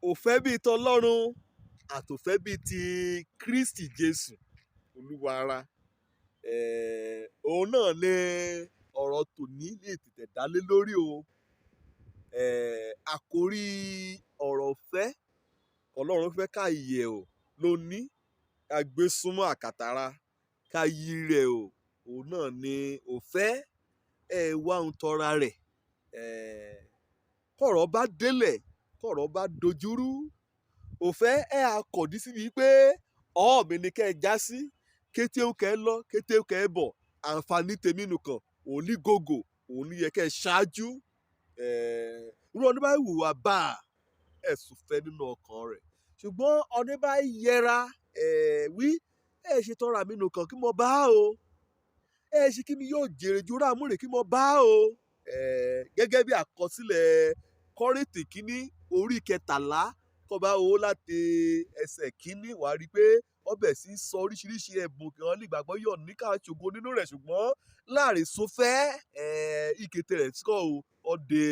òfẹ́ bíi tọlọ́run àtòfẹ́ bíi ti Kristi Jésù Olúwa ara. Òun náà ni ọ̀rọ̀ tòní lè tètè dálé lórí o. Àkórí ọ̀rọ̀ ọ̀fẹ́ Ọlọ́run fẹ́ ká yẹ̀ ò lóní ká gbé súnmọ́ àkàtàrà ká yí rẹ̀ o. Òun náà ni òfẹ́ Wáun tọra rẹ̀. Kọ̀rọ̀ bá délẹ̀ kọ̀rọ̀ bá dojúrú òfẹ́ akọ̀dí síbi pé mi ni kẹ́ ẹ já sí kété ó kẹ́ ẹ lọ kété ó kẹ́ ẹ bọ̀ àǹfààní tèmi nìkan òun ní gògò òun ní yẹ kẹ́ ẹ ṣáájú. Irú ọdún bá wùwà bá ẹ̀sùn fẹ́ nínú ọkàn rẹ̀ ṣùgbọ́n ọdún bá yẹra wí ṣe tọra mi nìkan kí mo bá o ṣe kí mi yóò jèrè ju rámúrè kí mo bá o. Gẹ́gẹ́ bí àkọsílẹ̀ Kọ́ríńtì kínní orí 13 kọba owó láti ẹsẹ̀ kínní wàá rí i pé ọbẹ̀ sí sọ oríṣiríṣi ẹ̀bùn kí wọ́n lè gbàgbọ́ yọ̀ níkà ṣògo nínú rẹ̀ ṣùgbọ́n láàrin sọfẹ́ ìkété rẹ̀ tí kò ọdẹ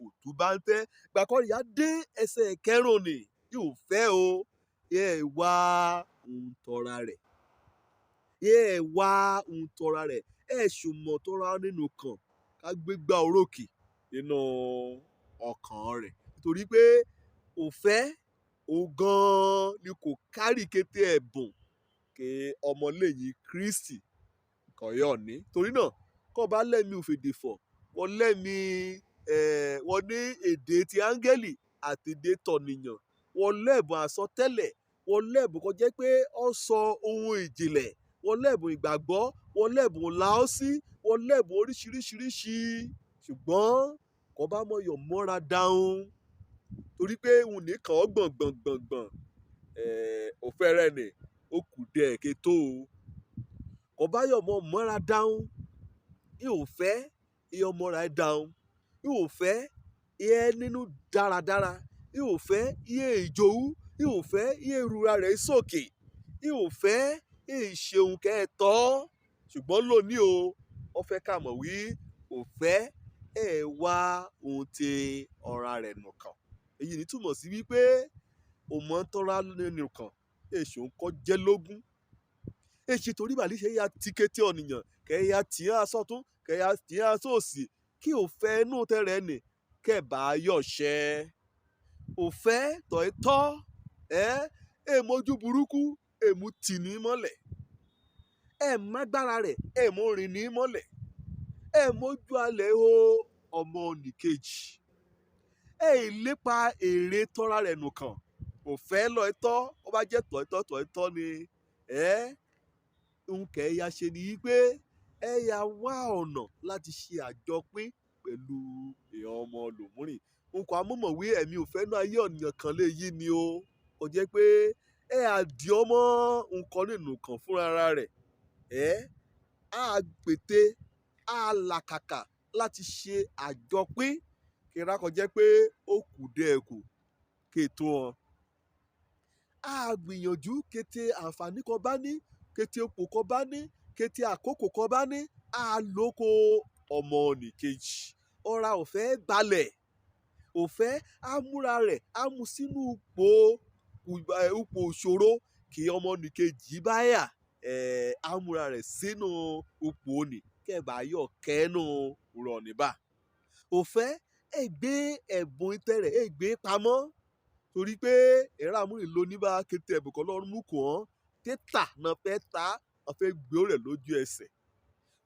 òtú bá ń tẹ́ gbàkọ́rì yá dé ẹsẹ̀ kẹrùn ni yóò fẹ́ o wá ń tọra rẹ̀ wá ń tọra rẹ̀ ṣùmọ̀ tọra nínú kan ká gbégbá orókè nínú ọkàn rẹ̀ nítorí pé òfẹ́ òun gan-an ni kò kárí kété ẹ̀bùn kí ọmọlẹ́yìn Kristi kọ̀yọ̀ ní. Torí náà kọ́ bá lẹ́mi òfèdèfọ̀ wọ́n lẹ́mi wọ́n ní èdè ti áńgẹ́lì àti èdè tọ̀nìyàn wọ́n lẹ́bùn àsọtẹ́lẹ̀ wọ́n lẹ́bùn kó jẹ́ pé ó sọ ohun ìjìnlẹ̀ wọ́n lẹ́bùn ìgbàgbọ́ wọ́n lẹ́bùn làásí wọ́n lẹ́bùn oríṣiríṣiríṣi ṣùgbọ́n kọ́ bá mọ̀yọ̀ mọ́ra dáhùn torí pé òun nìkan gbọ̀ngbọ̀ngbọ̀ngbọ̀n òfẹ́ rẹ̀ ni ó kù dé ẹ̀kẹ́ tó o kọ́ bá yọ̀ mọ́ mọ́ra dáhùn yóò fẹ́ iye ọmọ rẹ̀ dáhùn yóò fẹ́ iye nínú dáradára yóò fẹ́ iye ìjòwú yóò fẹ́ iye ìrora rẹ̀ sókè yóò fẹ́ iye ìṣeun kẹ́ẹ̀tọ́ ṣùgbọ́n lónìí o wọ́n fẹ́ ká mọ̀ wí òfẹ́ wá ohun ti ọ̀ra rẹ̀ nìkan èyí ni túmọ̀ sí wípé òmò ń tọ́ra nìkan èṣù ń kọ́ jẹ́ lógún èṣù torí bàlí ṣe ya tíkété ọ̀nìyàn kẹ́yà tìyàn asọ́tún kẹ́yà tìyàn asọ́òsì kí òfẹ́ inú tẹ̀rẹ̀ nì kẹ́ẹ̀bà yọ̀ṣẹ́ òfẹ́ tọ̀ẹ́tọ́ èmojú burúkú èmú tì ní mọ́lẹ̀ mágbára rẹ̀ èmú rìn ní mọ́lẹ̀ mójú alẹ̀ o ọmọ nìkejì ìlépa èrè tọ́ra rẹ̀ nìkan òfẹ́ lọ́ẹ̀tọ́ ó bá jẹ́ tọ̀ẹ́tọ́ ni nkẹ́ ya ṣe ni pé ya wá ọ̀nà láti ṣe àjọpín pẹ̀lú èèyàn ọmọ lòmúrìn nǹkan amúmọ̀wé ẹ̀mí òfẹ́ náà ayé ọ̀nìyàn kan lè yí ni o kò jẹ́ pé àdì ọmọ nǹkan nínú kan fúnra rẹ̀ á pété á làkàkà láti ṣe àjọpín kíra kò jẹ́ pé ó kù dé ẹ̀kù kéètò wọn. A gbìyànjú kété àǹfààní kan bá ní kété òpó kan bá ní kété àkókò kan bá ní àlòkò ọmọ nìkejì ọ̀ra òfẹ́ balẹ̀ òfẹ́ àmúra rẹ̀ àmú sínú ipò òṣòro kí ọmọ nìkejì bá yà àmúra rẹ̀ sínú ipò òní kẹ́ẹ̀bà yọ̀ kẹ́nu rọ̀ níbà òfẹ́ gbé ẹ̀bùn ìtẹ̀rẹ̀ gbé pamọ́ torí pé ẹ̀rọ amúrin ló ní bá kété ẹ̀bùn kan lọ́rùn mú kù ọ́n tẹ́tà náà fẹ́ ta wọ́n fẹ́ gbé rẹ̀ lójú ẹsẹ̀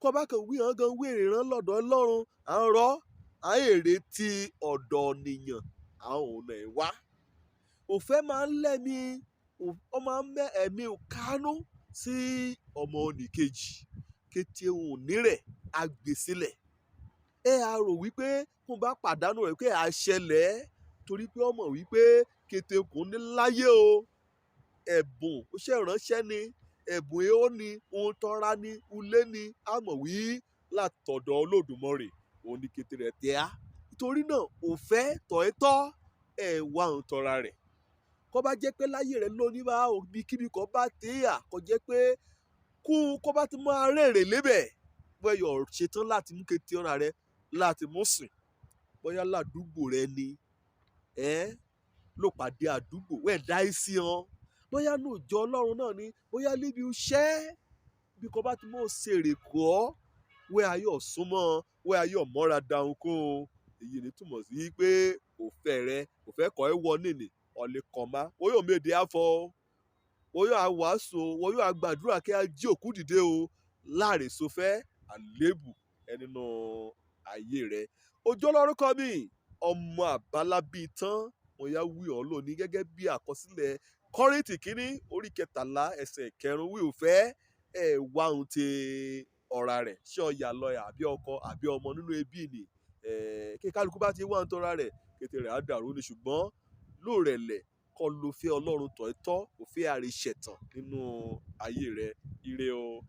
kọ́ bá kan wí hàn gan wí èrè rán lọ́dọ̀ Ọlọ́run à ń rọ́ à ń èrè ti ọ̀dọ̀ nìyàn àwọn òun náà wá òfẹ́ máa ń lẹ́mi ọ máa ń mẹ́ ẹ̀mí kánú sí ọmọ nìkejì kété òun nírẹ̀ àgbèsílẹ̀ a rò wípé kó bá pàdánù rẹ̀ pé àṣẹlẹ̀ torí pé ọmọ wípé kété kò ní láyé o ẹ̀bùn ó ṣe ìránṣẹ́ ni ẹ̀bùn èèó ni ohun tọ́ra ni ulé ni àmọ̀ wí látọ̀dọ̀ Olódùmarè òun ni kété rẹ̀ tẹ́ á nítorí náà òfẹ́ tọ̀ẹ́tọ́ wá ń tọ́ra rẹ̀ kó bá jẹ́ pé láyé rẹ̀ lóní bá òbí kíbi kan bá téyà kó jẹ́ pé kó bá ti máa rèrè lébẹ̀ bóyá ṣetán láti mú kété ọ̀ra rẹ̀ láti mú sìn bóyá ládùúgbò rẹ̀ ni ló pàdé àdúgbò wẹ́ẹ̀ dá sí wọn bóyá ní òjò ọlọ́run náà ni bóyá níbi iṣẹ́ bí kò bá ti mọ̀ ṣèrè kọ́ wẹ́ ayọ̀ súnmọ́ wẹ́ ayọ̀ mọ́ra dáhùn kó èyí ni túmọ̀ sí pé òfẹ́ rẹ òfẹ́ kọ́ ẹ wọ nìní ọ̀lẹ́ kàn má wọ́n yóò méde àfọ wọ́n yóò àwàásù wọ́n yóò àgbàdúrà kí a jí òkú dìde o láàrin sọfẹ́ àlébù ẹnìnú ayé rẹ ojú ọlọ́run kọ́ mi ọmọ àbálábí tán wọ́n yá wí ọ́ lónìí gẹ́gẹ́ bí àkọsílẹ̀ Kọ́ríńtì kínní orí 13 ẹsẹ̀ 9 wí òfẹ́ Wáun ti ọ̀rá rẹ̀ ṣé ọ̀yà lọ́yà àbí ọkọ àbí ọmọ nínú ẹbí ni kí kálukú bá ti wá ń tọ́ra rẹ̀ kété rẹ̀ á dàrú ni ṣùgbọ́n lóòrẹ̀lẹ̀ kọ́ ló fẹ́ ọlọ́run tọ̀ ẹ́ tọ́ òfẹ́ àríṣẹ̀tàn nínú ayé rẹ̀ ire o.